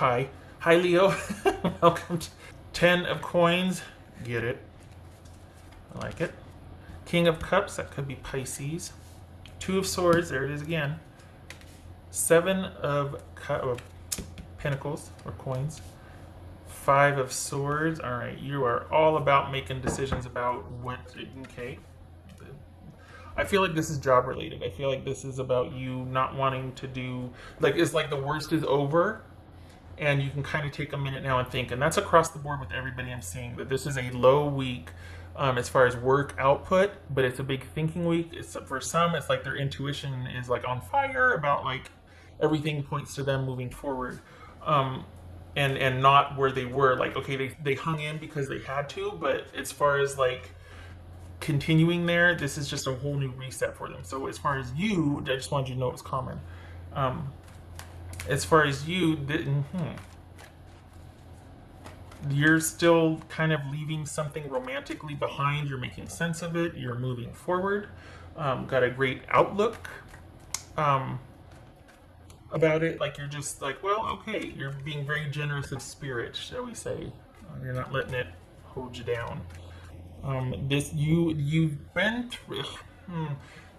hi. Hi, Leo. Welcome to 10 of coins. Get it. I like it. King of cups, that could be Pisces. Two of swords, there it is again. Seven of pentacles, or coins. Five of swords. All right, you are all about making decisions about what, okay. I feel like this is job related. I feel like this is about you not wanting to do, like, it's like the worst is over and you can kind of take a minute now and think. And that's across the board with everybody I'm seeing, that this is a low week as far as work output, but it's a big thinking week. It's, for some, it's like their intuition is like on fire about like everything points to them moving forward. And not where they were. Like, okay, they hung in because they had to, but as far as like continuing there, this is just a whole new reset for them. So as far as you, I just wanted you to know it was common. As far as you, you're still kind of leaving something romantically behind. You're making sense of it. You're moving forward. Got a great outlook about it. Like, you're just like, well, okay, you're being very generous of spirit, shall we say. You're not letting it hold you down. You've been through,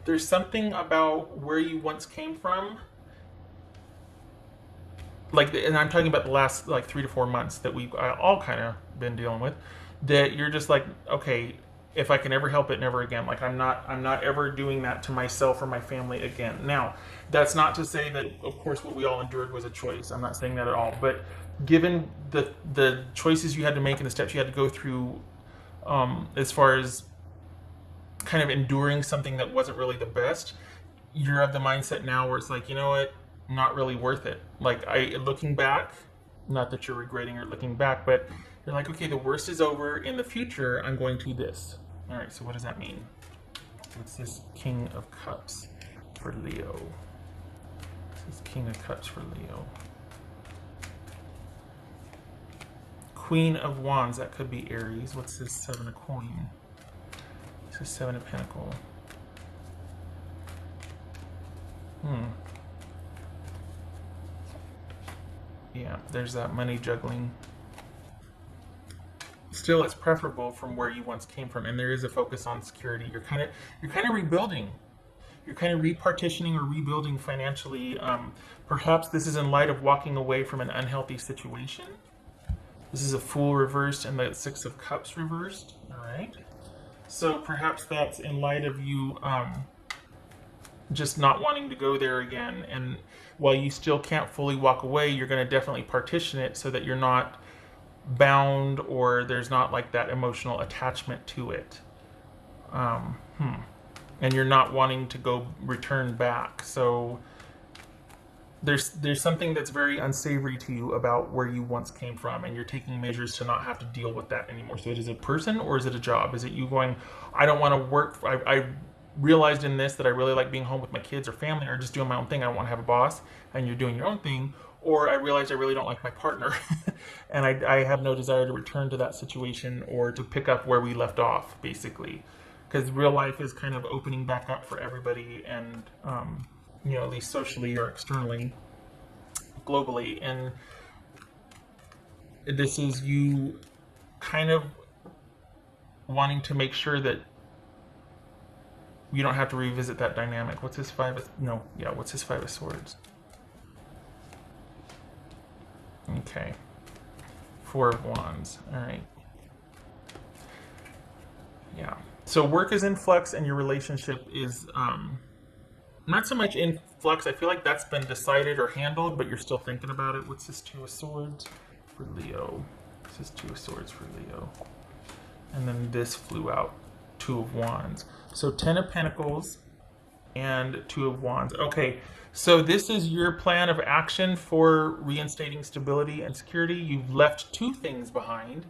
there's something about where you once came from, like, and I'm talking about the last like 3 to 4 months that we've all kind of been dealing with, that you're just like, okay, if I can ever help it, never again. Like, I'm not ever doing that to myself or my family again. Now, that's not to say that, of course, what we all endured was a choice. I'm not saying that at all. But given the choices you had to make and the steps you had to go through, as far as kind of enduring something that wasn't really the best, you're of the mindset now where it's like, you know what, not really worth it. Like, looking back, not that you're regretting or looking back, but you're like, okay, the worst is over. In the future, I'm going to this. All right, so what does that mean? What's this King of Cups for Leo? This is King of Cups for Leo. Queen of Wands, that could be Aries. What's this Seven of Coin? This is Seven of Pentacle. Yeah, there's that money juggling. Still, it's preferable from where you once came from, and there is a focus on security. You're kind of rebuilding. You're kind of repartitioning or rebuilding financially. Perhaps this is in light of walking away from an unhealthy situation. This is a Fool reversed and the Six of Cups reversed. All right. So perhaps that's in light of you just not wanting to go there again. And while you still can't fully walk away, you're going to definitely partition it so that you're not bound or there's not like that emotional attachment to it. And you're not wanting to go return back. So there's something that's very unsavory to you about where you once came from, and you're taking measures to not have to deal with that anymore. So it is a person or is it a job? Is it you going, I don't want to work, I realized in this that I really like being home with my kids or family or just doing my own thing. I don't want to have a boss, and you're doing your own thing. Or I realized I really don't like my partner and I have no desire to return to that situation or to pick up where we left off, basically. Because real life is kind of opening back up for everybody, and at least socially or externally, globally. And this is you kind of wanting to make sure that you don't have to revisit that dynamic. What's his what's his Five of Swords? Okay. Four of Wands. All right. Yeah. So work is in flux and your relationship is not so much in flux. I feel like that's been decided or handled, but you're still thinking about it. What's this Two of Swords for Leo? This is Two of Swords for Leo. And then this flew out. Two of Wands. So 10 of Pentacles and Two of Wands. Okay, so this is your plan of action for reinstating stability and security. You've left two things behind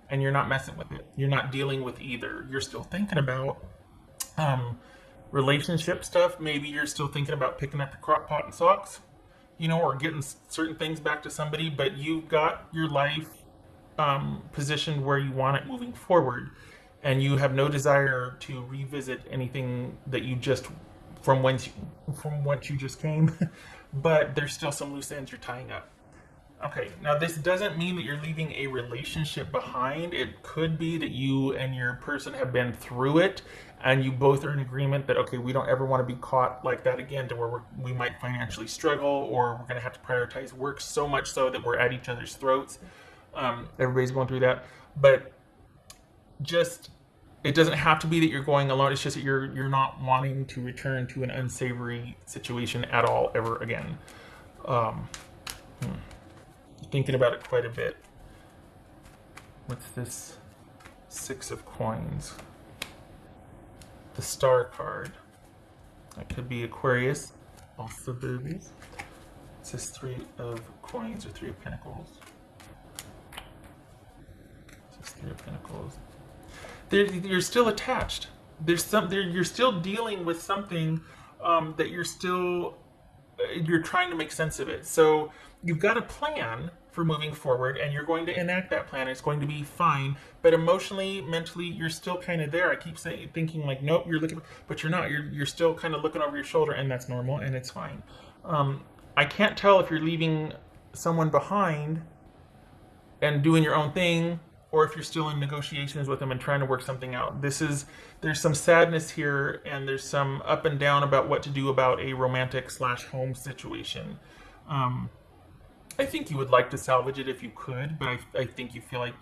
and you're not messing with it. You're not dealing with either. You're still thinking about relationship stuff. Maybe you're still thinking about picking up the crock pot and socks, or getting certain things back to somebody, but you've got your life positioned where you want it moving forward. And you have no desire to revisit anything that you just from whence you just came, but there's still some loose ends you're tying up. Okay, now this doesn't mean that you're leaving a relationship behind. It could be that you and your person have been through it and you both are in agreement that, okay, we don't ever want to be caught like that again to where we might financially struggle or we're going to have to prioritize work so much so that we're at each other's throats. Everybody's going through that. But just, it doesn't have to be that you're going alone. It's just that you're not wanting to return to an unsavory situation at all ever again. Um, Thinking about it quite a bit. What's this? 6 of coins. The Star card. That could be Aquarius. Also boobies. It says 3 of coins or 3 of pentacles. It says 3 of pentacles. You're still attached. You're still dealing with something that you're trying to make sense of it. So you've got a plan for moving forward and you're going to enact that plan. It's going to be fine, but emotionally, mentally, you're still kind of there. I keep thinking like, nope, you're looking, but you're not. You're still kind of looking over your shoulder, and that's normal and it's fine. I can't tell if you're leaving someone behind and doing your own thing, or if you're still in negotiations with them and trying to work something out. There's some sadness here, and there's some up and down about what to do about a romantic/home situation. I think you would like to salvage it if you could, but I think you feel like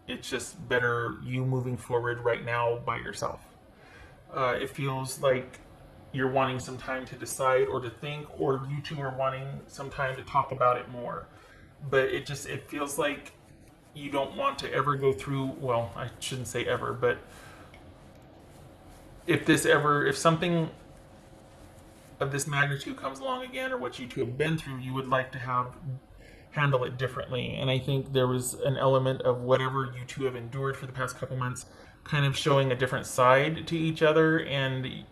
it's just better you moving forward right now by yourself. It feels like you're wanting some time to decide or to think, or you two are wanting some time to talk about it more. But it feels like you don't want to ever go through, well, I shouldn't say ever, but if something of this magnitude comes along again, or what you two have been through, you would like to handle it differently. And I think there was an element of whatever you two have endured for the past couple months kind of showing a different side to each other, and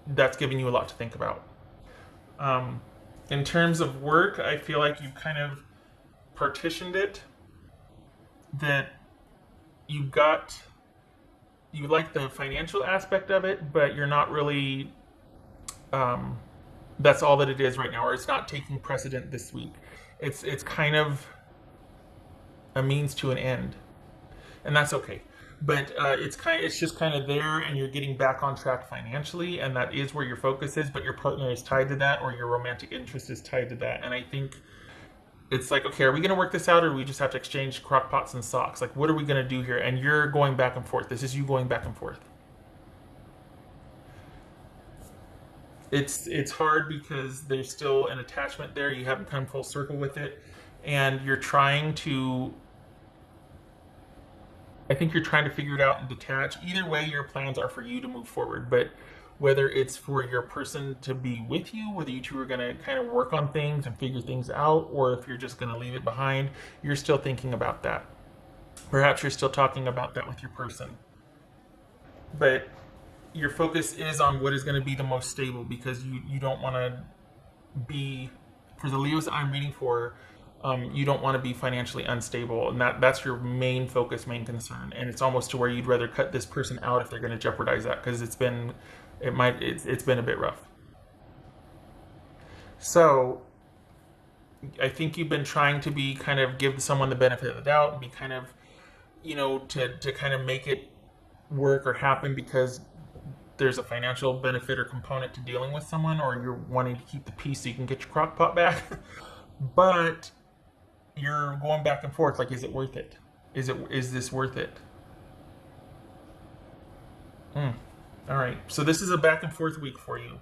that's giving you a lot to think about. In terms of work, I feel like you've kind of partitioned it, that you like the financial aspect of it, but you're not really, that's all that it is right now, or it's not taking precedent this week. It's kind of a means to an end, and that's okay. But it's just kind of there, and you're getting back on track financially, and that is where your focus is. But your partner is tied to that, or your romantic interest is tied to that. And I think it's like, okay, are we going to work this out, or do we just have to exchange crock pots and socks? Like, what are we going to do here? And you're going back and forth. This is you going back and forth. It's hard because there's still an attachment there. You haven't come full circle with it, and you're trying to. I think you're trying to figure it out and detach. Either way, your plans are for you to move forward, but whether it's for your person to be with you, whether you two are going to kind of work on things and figure things out, or if you're just going to leave it behind, you're still thinking about that. Perhaps you're still talking about that with your person. But your focus is on what is going to be the most stable, because you don't want to be, for the Leos that I'm reading for, you don't want to be financially unstable, and that's your main focus, main concern. And it's almost to where you'd rather cut this person out if they're going to jeopardize that, because it's been a bit rough. So I think you've been trying to be kind of give someone the benefit of the doubt and be kind of, to kind of make it work or happen because there's a financial benefit or component to dealing with someone, or you're wanting to keep the peace so you can get your crock pot back. But you're going back and forth, like, is it worth it? Is this worth it? All right, so this is a back and forth week for you.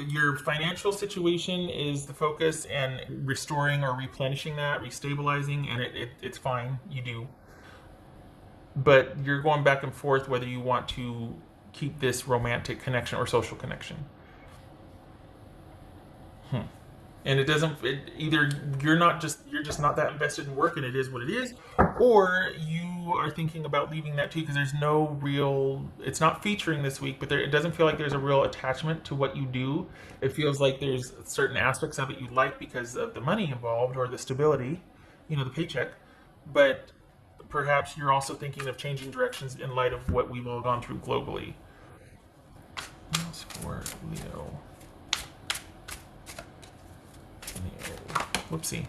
Your financial situation is the focus, and restoring or replenishing that, restabilizing, and it's fine, you do. But you're going back and forth whether you want to keep this romantic connection or social connection. And either you're just not that invested in work and it is what it is, or you are thinking about leaving that too, because there's no real, it's not featuring this week, but it doesn't feel like there's a real attachment to what you do. It feels like there's certain aspects of it you like because of the money involved or the stability, the paycheck, but perhaps you're also thinking of changing directions in light of what we've all gone through globally. What else for Leo? Whoopsie.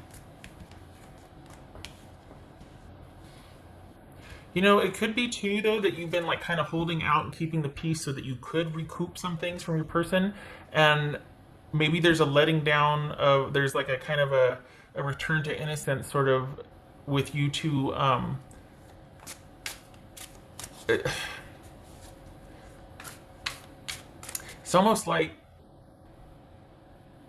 You know, it could be too, though, that you've been like kind of holding out and keeping the peace so that you could recoup some things from your person. And maybe there's a letting down of, there's like a kind of a return to innocence sort of with you two. It's almost like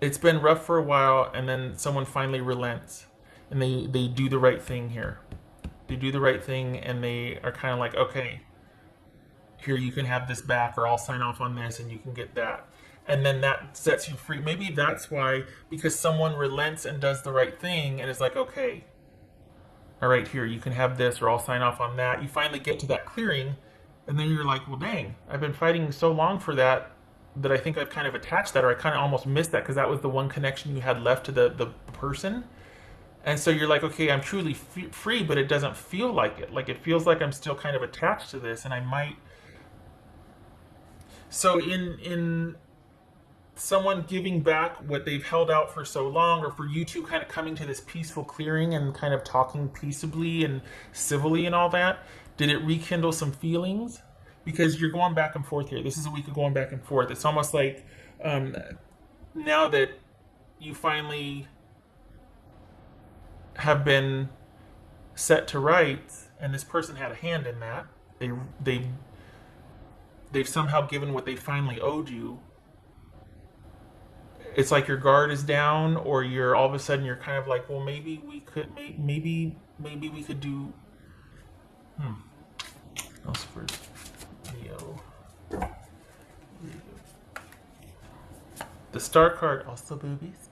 it's been rough for a while and then someone finally relents and they do the right thing here. They do the right thing and they are kind of like, okay, here you can have this back or I'll sign off on this and you can get that. And then that sets you free. Maybe that's why, because someone relents and does the right thing and is like, okay, all right, here, you can have this or I'll sign off on that. You finally get to that clearing and then you're like, well, dang, I've been fighting so long for that I think I've kind of attached that, or I kind of almost missed that because that was the one connection you had left to the person. And so you're like, okay, I'm truly free, but it doesn't feel like it. Like it feels like I'm still kind of attached to this, and I might. So in someone giving back what they've held out for so long, or for you two kind of coming to this peaceful clearing and kind of talking peaceably and civilly and all that, did it rekindle some feelings? Because you're going back and forth here. This is a week of going back and forth. It's almost like now that you finally have been set to rights, and this person had a hand in that. They've somehow given what they finally owed you. It's like your guard is down, or you're all of a sudden you're kind of like, well, maybe we could, maybe we could do. Else for Leo. The star card also boobies.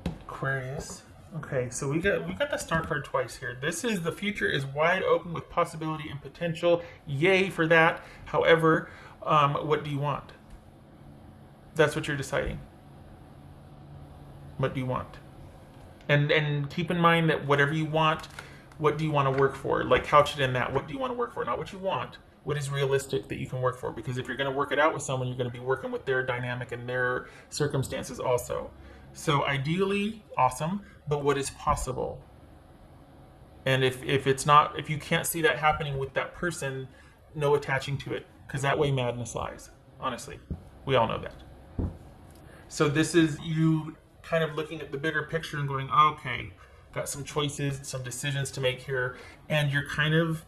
Aquarius. Okay, so we got the star card twice here. This is the future is wide open with possibility and potential. Yay for that. However, what do you want? That's what you're deciding. What do you want? And keep in mind that whatever you want, what do you want to work for? Like couch it in that. What do you want to work for? Not what you want. What is realistic that you can work for? Because if you're going to work it out with someone, you're going to be working with their dynamic and their circumstances also. So ideally, awesome, but what is possible? And if it's not, if you can't see that happening with that person, no attaching to it, because that way madness lies. Honestly, we all know that. So this is you kind of looking at the bigger picture and going, okay, got some choices, some decisions to make here, and you're kind of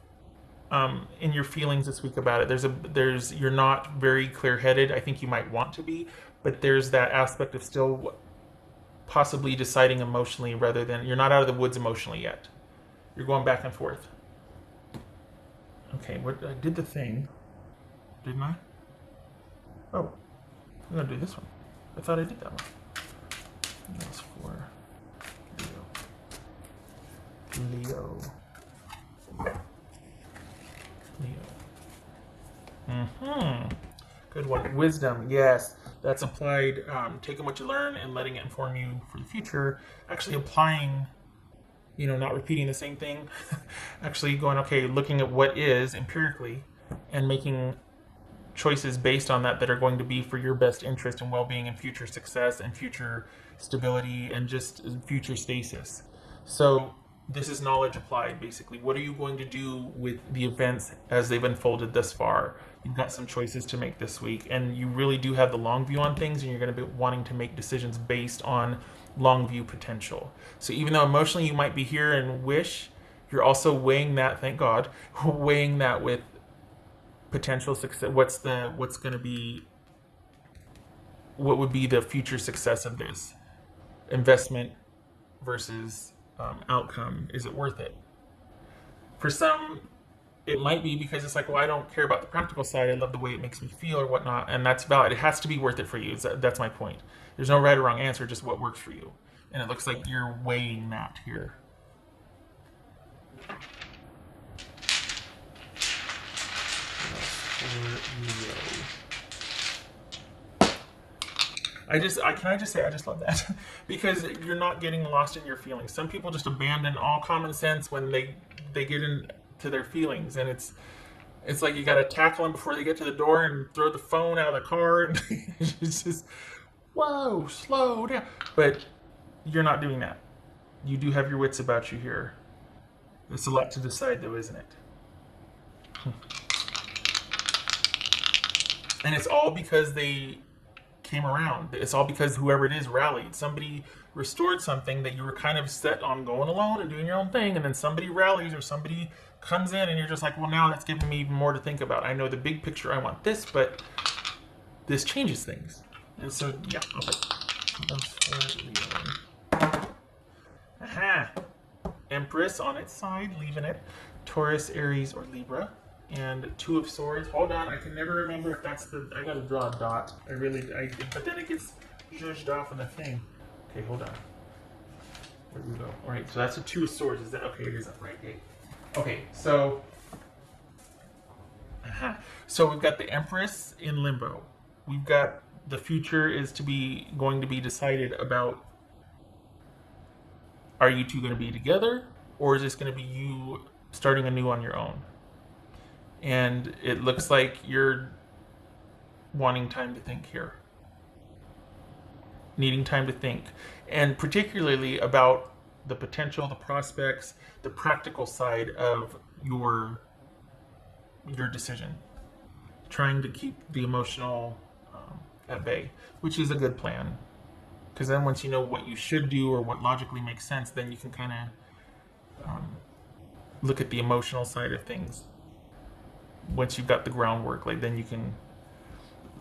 in your feelings this week about it. You're not very clear-headed. I think you might want to be, but there's that aspect of still possibly deciding emotionally rather than, you're not out of the woods emotionally yet. You're going back and forth. Okay, I did the thing, didn't I? Oh, I'm gonna do this one. I thought I did that one. That's for Leo. Good one. Wisdom. Yes, that's applied. Taking what you learn and letting it inform you for the future. Actually applying, not repeating the same thing. Actually going, okay, looking at what is empirically and making choices based on that are going to be for your best interest and well-being and future success and future stability and just future stasis. So this is knowledge applied, basically. What are you going to do with the events as they've unfolded thus far? You've got some choices to make this week, and you really do have the long view on things, and you're going to be wanting to make decisions based on long view potential. So even though emotionally you might be here and wish, you're also weighing that, thank God, weighing that with potential success. What would be the future success of this investment versus outcome? Is it worth it? For some, it might be because it's like, well, I don't care about the practical side. I love the way it makes me feel or whatnot, and that's valid. It has to be worth it for you. That's my point. There's no right or wrong answer, just what works for you. And it looks like you're weighing that here. I just love that because you're not getting lost in your feelings. Some people just abandon all common sense when they get into their feelings, and it's like you got to tackle them before they get to the door and throw the phone out of the car. And it's just, whoa, slow down. But you're not doing that. You do have your wits about you here. It's a lot to decide, though, isn't it? And it's all because they came around. It's all because whoever it is rallied. Somebody restored something that you were kind of set on going alone and doing your own thing, and then somebody rallies or somebody comes in and you're just like, well, now that's giving me even more to think about. I know the big picture, I want this, but this changes things. And so, yeah. Aha! Empress on its side, leaving it. Taurus, Aries, or Libra. And Two of Swords. Hold on, I can never remember if that's the... I gotta draw a dot. But then it gets judged off on the thing. Okay, hold on. Where do we go? Alright, so that's a Two of Swords. Is that... Okay, it is up right. Okay, so... So we've got the Empress in limbo. We've got the future is going to be decided about, are you two going to be together, or is this going to be you starting anew on your own? And it looks like you're wanting time to think here. Needing time to think. And particularly about the potential, the prospects, the practical side of your decision. Trying to keep the emotional at bay, which is a good plan. Because then once you know what you should do or what logically makes sense, then you can kind of look at the emotional side of things. Once you've got the groundwork, like then you can...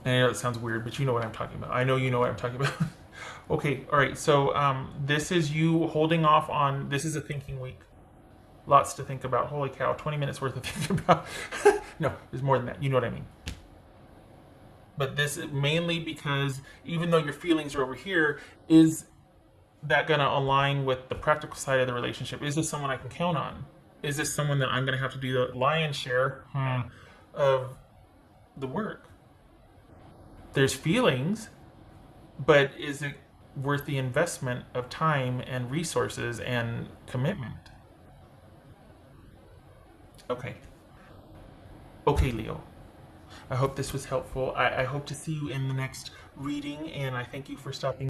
I know it sounds weird, but you know what I'm talking about. I know you know what I'm talking about. Okay, all right. So this is you holding off on... This is a thinking week. Lots to think about. Holy cow, 20 minutes worth of thinking about. No, there's more than that. You know what I mean. But this is mainly because even though your feelings are over here, is that going to align with the practical side of the relationship? Is this someone I can count on? Is this someone that I'm going to have to do the lion's share of the work? There's feelings, but is it worth the investment of time and resources and commitment? Okay. Okay, Leo. I hope this was helpful. I hope to see you in the next reading, and I thank you for stopping